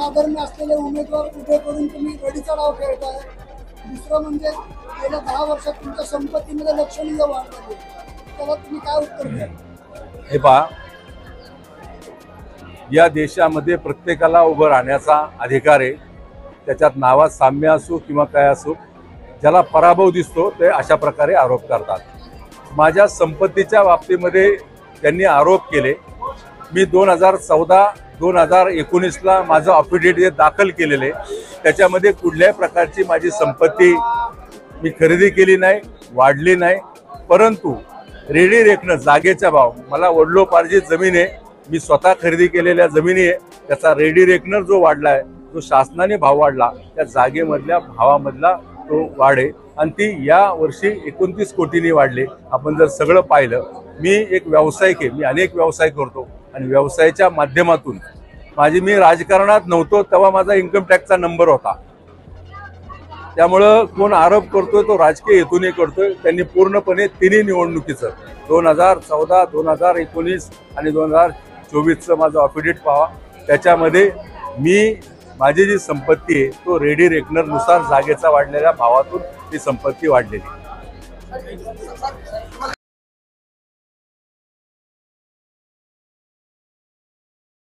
प्राधान्य असलेले उमेदवार उभे करून तुम्ही रडीचा डाव खेळताय। दुसरं म्हणजे गेल्या 10 वर्षात तुमच्या संपत्तीमध्ये लक्षणीय वाढ झाली, त्याला तुम्ही काय उत्तर द्याल? हे पहा, या देशामध्ये प्रत्येकाला उभं राहण्याचा अधिकार आहे। त्याच्यात नावात साम्य असो किंवा काय असो, ज्याला पराभव दिसतो ते अशा प्रकारे आरोप करतात। माझ्या संपत्तीच्या बाबतीमध्ये त्यांनी आरोप केले। मी 2014-2019ला माझं अफिडेविट दाखल केलेले, त्याच्यामध्ये कुठल्याही प्रकारची माझी संपत्ती मी खरेदी केली नाही, वाढली नाही। परंतु रेडी रेकनर जागेचा भाव, मला वडिलोपार्जित जमीन आहे, मी स्वतः खरेदी केलेल्या जमिनी आहे, त्याचा रेडी रेकनर जो वाढला आहे, जो शासनाने भाव वाढला, त्या जागेमधल्या भावामधला तो वाढ आहे आणि ती या वर्षी 29 कोटींनी वाढले। आपण जर सगळं पाहिलं, मी एक व्यावसायिक आहे, मी अनेक व्यवसाय करतो आणि व्यवसायाच्या माध्यमातून मी राजकारणात नव्हतो तेव्हा माझा इन्कम टॅक्सचा नंबर होता। त्यामुळं कोण आरोप करतोय तो राजकीय हेतूने करतोय। त्यांनी पूर्णपणे तिन्ही निवडणुकीचं 2014, 2019 आणि 2024चं माझं अफिडेविट पाहा, त्याच्यामध्ये माझी जी संपत्ती आहे तो रेडी रेकनर नुसार जागेचा वाढलेल्या भावातून ती संपत्ती वाढलेली।